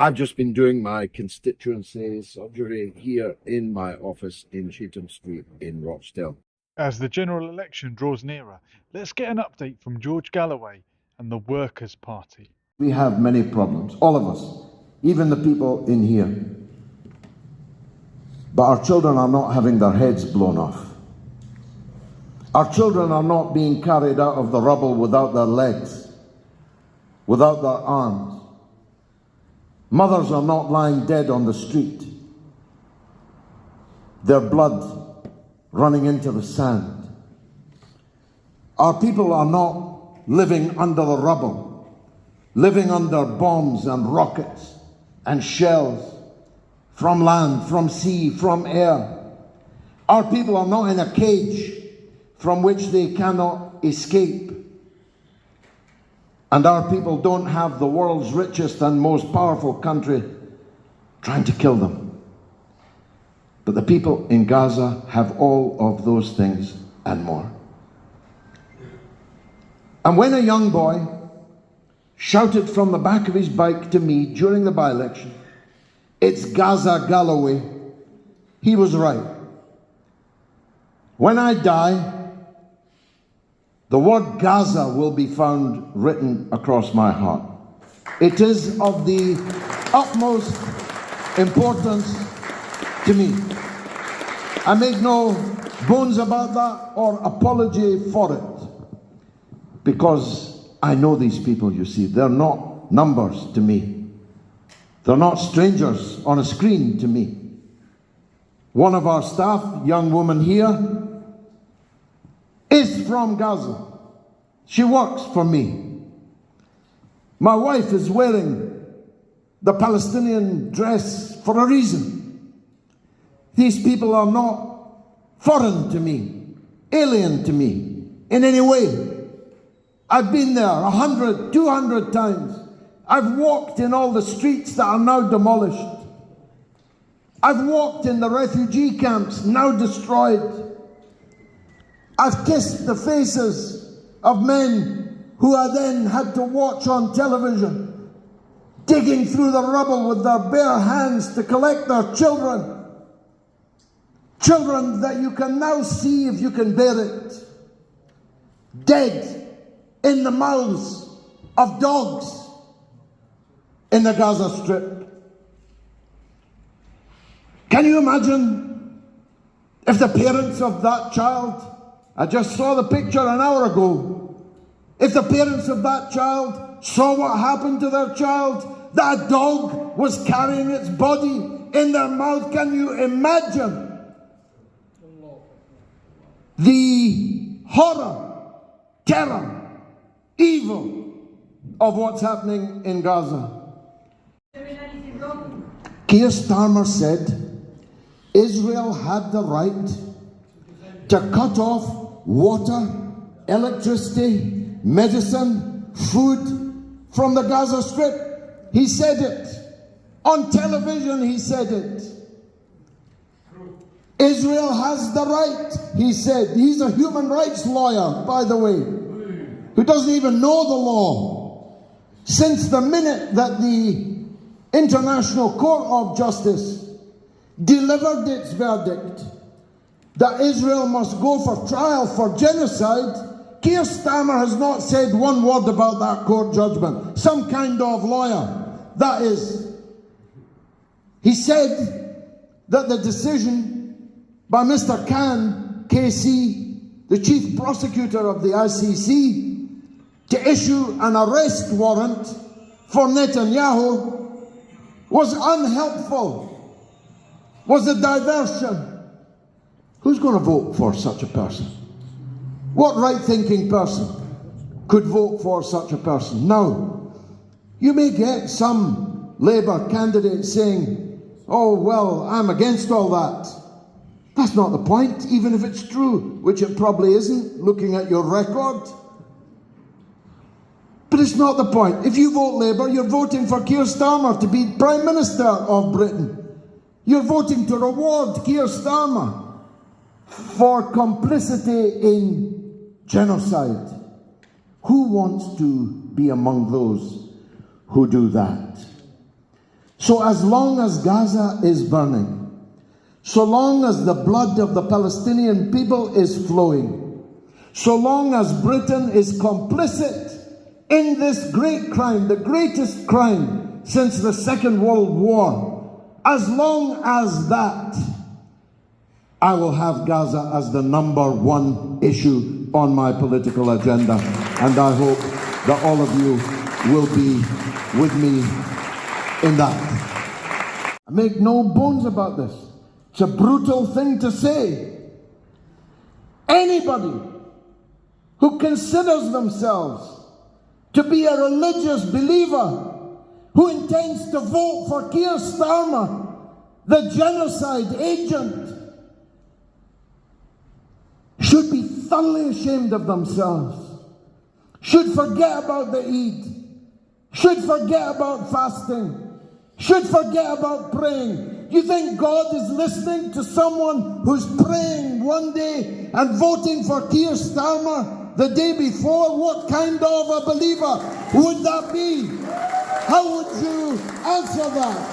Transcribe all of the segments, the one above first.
I've just been doing my constituency surgery here in my office in Cheetham Street in Rochdale. As the general election draws nearer, let's get an update from George Galloway and the Workers' Party. We have many problems, all of us, even the people in here. But our children are not having their heads blown off. Our children are not being carried out of the rubble without their legs, without their arms. Mothers are not lying dead on the street, their blood running into the sand. Our people are not living under the rubble, living under bombs and rockets and shells from land, from sea, from air. Our people are not in a cage from which they cannot escape. And our people don't have the world's richest and most powerful country trying to kill them. But the people in Gaza have all of those things and more. And when a young boy shouted from the back of his bike to me during the by-election, "It's Gaza, Galloway," he was right. When I die, the word Gaza will be found written across my heart. It is of the utmost importance to me. I make no bones about that or apology for it, because I know these people, you see. They're not numbers to me. They're not strangers on a screen to me. One of our staff, young woman here, is from Gaza. She works for me. My wife is wearing the Palestinian dress for a reason. These people are not foreign to me, alien to me in any way. I've been there 100, 200 times. I've walked in all the streets that are now demolished. I've walked in the refugee camps now destroyed. I've kissed the faces of men who I then had to watch on television, digging through the rubble with their bare hands to collect their children. Children that you can now see, if you can bear it, dead in the mouths of dogs in the Gaza Strip. Can you imagine if the parents of that child, I just saw the picture an hour ago, if the parents of that child saw what happened to their child, that a dog was carrying its body in their mouth? Can you imagine the horror, terror, evil of what's happening in Gaza? Keir Starmer said Israel had the right to cut off water, electricity, medicine, food from the Gaza Strip. He said it. On television he said it. Israel has the right, he said. He's a human rights lawyer, by the way, who doesn't even know the law. Since the minute that the International Court of Justice delivered its verdict that Israel must go for trial for genocide, Keir Starmer has not said one word about that court judgment. Some kind of lawyer, that is. He said that the decision by Mr. Khan, KC, the chief prosecutor of the ICC, to issue an arrest warrant for Netanyahu was unhelpful, was a diversion. Who's going to vote for such a person? What right-thinking person could vote for such a person? Now, you may get some Labour candidates saying, "Oh, well, I'm against all that." That's not the point, even if it's true, which it probably isn't, looking at your record. But it's not the point. If you vote Labour, you're voting for Keir Starmer to be Prime Minister of Britain. You're voting to reward Keir Starmer for complicity in genocide. Who wants to be among those who do that? So as long as Gaza is burning, so long as the blood of the Palestinian people is flowing, so long as Britain is complicit in this great crime, the greatest crime since the Second World War, as long as that, I will have Gaza as the number one issue on my political agenda. And I hope that all of you will be with me in that. I make no bones about this. It's a brutal thing to say. Anybody who considers themselves to be a religious believer, who intends to vote for Keir Starmer, the genocide agent, should be thoroughly ashamed of themselves, should forget about the Eid, should forget about fasting, should forget about praying. You think God is listening to someone who's praying one day and voting for Keir Starmer the day before? What kind of a believer would that be? How would you answer that?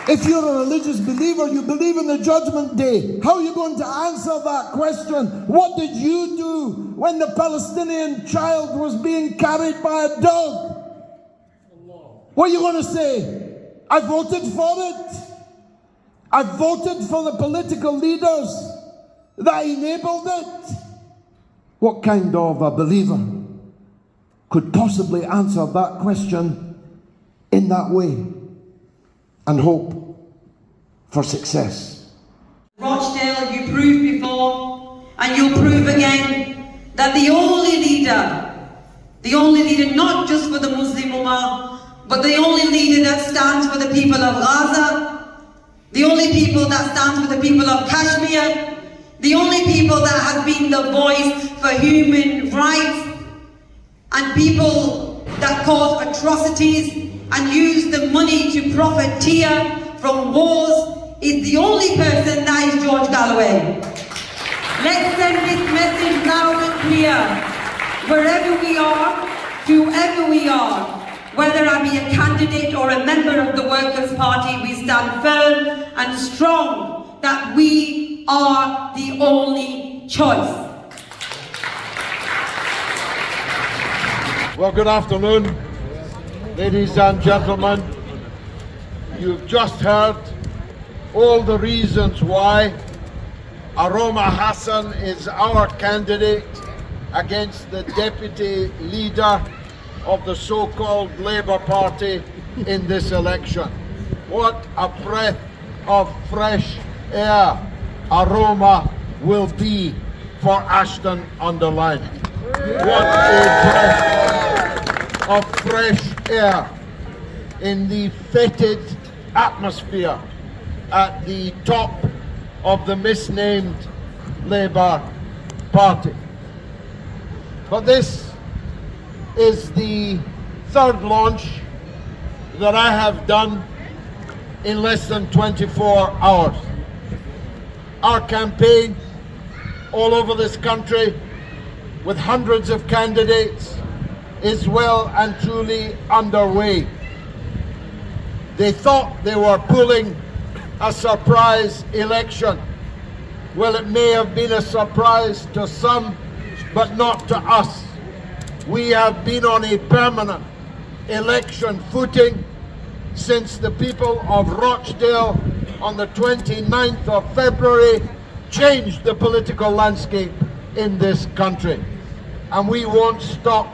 If you're a religious believer, you believe in the judgment day, how are you going to answer that question? What did you do when the Palestinian child was being carried by a dog? What are you going to say? I voted for it. I voted for the political leaders that enabled it. What kind of a believer could possibly answer that question in that way and hope for success? Rochdale, you proved before and you'll prove again that the only leader not just for the Muslim Ummah, but the only leader that stands for the people of Gaza, the only people that stands for the people of Kashmir, the only people that has been the voice for human rights and people that cause atrocities and use the money to profiteer from wars, is the only person that is George Galloway. Let's send this message loud and clear. Wherever we are, whoever we are, whether I be a candidate or a member of the Workers' Party, we stand firm and strong that we are the only choice. Well, good afternoon, ladies and gentlemen. You've just heard all the reasons why Aroma Hassan is our candidate against the deputy leader of the so-called Labour Party in this election. What a breath of fresh air Aroma will be for Ashton-under-Lyne. What a breath of fresh air in the fetid atmosphere at the top of the misnamed Labour Party. But this is the third launch that I have done in less than 24 hours. Our campaign all over this country with hundreds of candidates is well and truly underway. They thought they were pulling a surprise election. Well, it may have been a surprise to some, but not to us. We have been on a permanent election footing since the people of Rochdale on the 29th of February changed the political landscape in this country. And we won't stop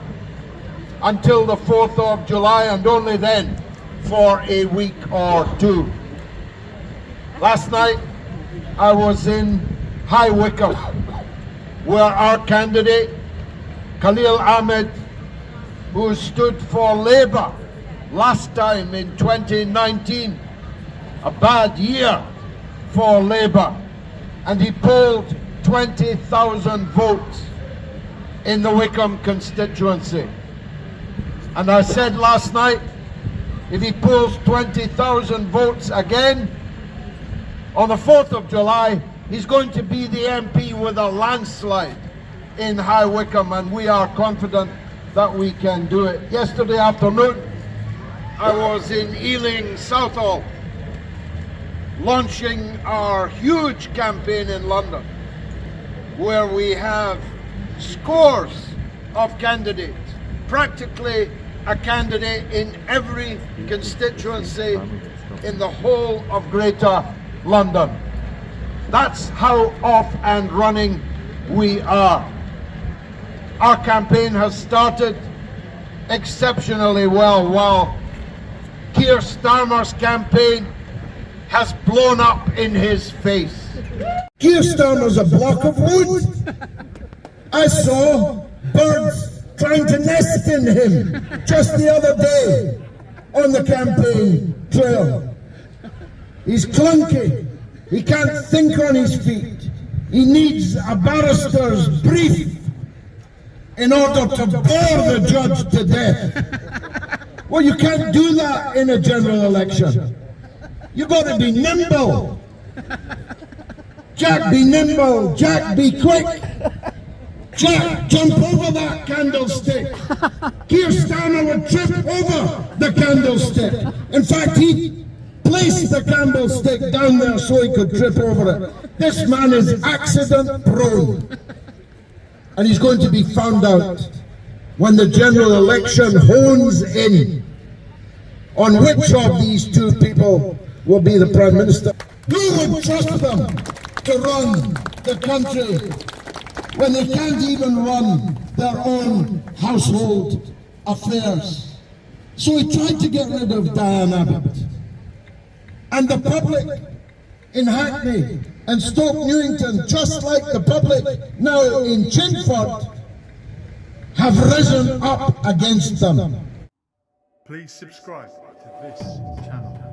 until the 4th of July, and only then for a week or two. Last night I was in High Wycombe, where our candidate Khalil Ahmed, who stood for Labour last time in 2019, a bad year for Labour, and he polled 20,000 votes in the Wycombe constituency. And I said last night, if he pulls 20,000 votes again, on the 4th of July, He's going to be the MP with a landslide in High Wycombe, and we are confident that we can do it. Yesterday afternoon, I was in Ealing, Southall, launching our huge campaign in London, where we have scores of candidates, practically a candidate in every constituency in the whole of Greater London. That's how off and running we are. Our campaign has started exceptionally well, while Keir Starmer's campaign has blown up in his face. Keir Starmer's a block of wood. I saw birds trying to nest in him just the other day on the campaign trail. He's clunky. He can't think on his feet. He needs a barrister's brief in order to bore the judge to death. Well, you can't do that in a general election. You've got to be nimble. Jack, be nimble. Jack, be quick. Jack, jump over that candlestick. Keir Starmer would trip over the candlestick. In fact, he placed the candlestick down there so he could trip over it. This man is accident prone. And he's going to be found out when the general election hones in on which of these two people will be the Prime Minister. Who would trust them to run the country when they can't even run their own household affairs? So he tried to get rid of Diane Abbott. And the public in Hackney and Stoke Newington, just like the public now in Chingford, have risen up against them. Please subscribe to this channel.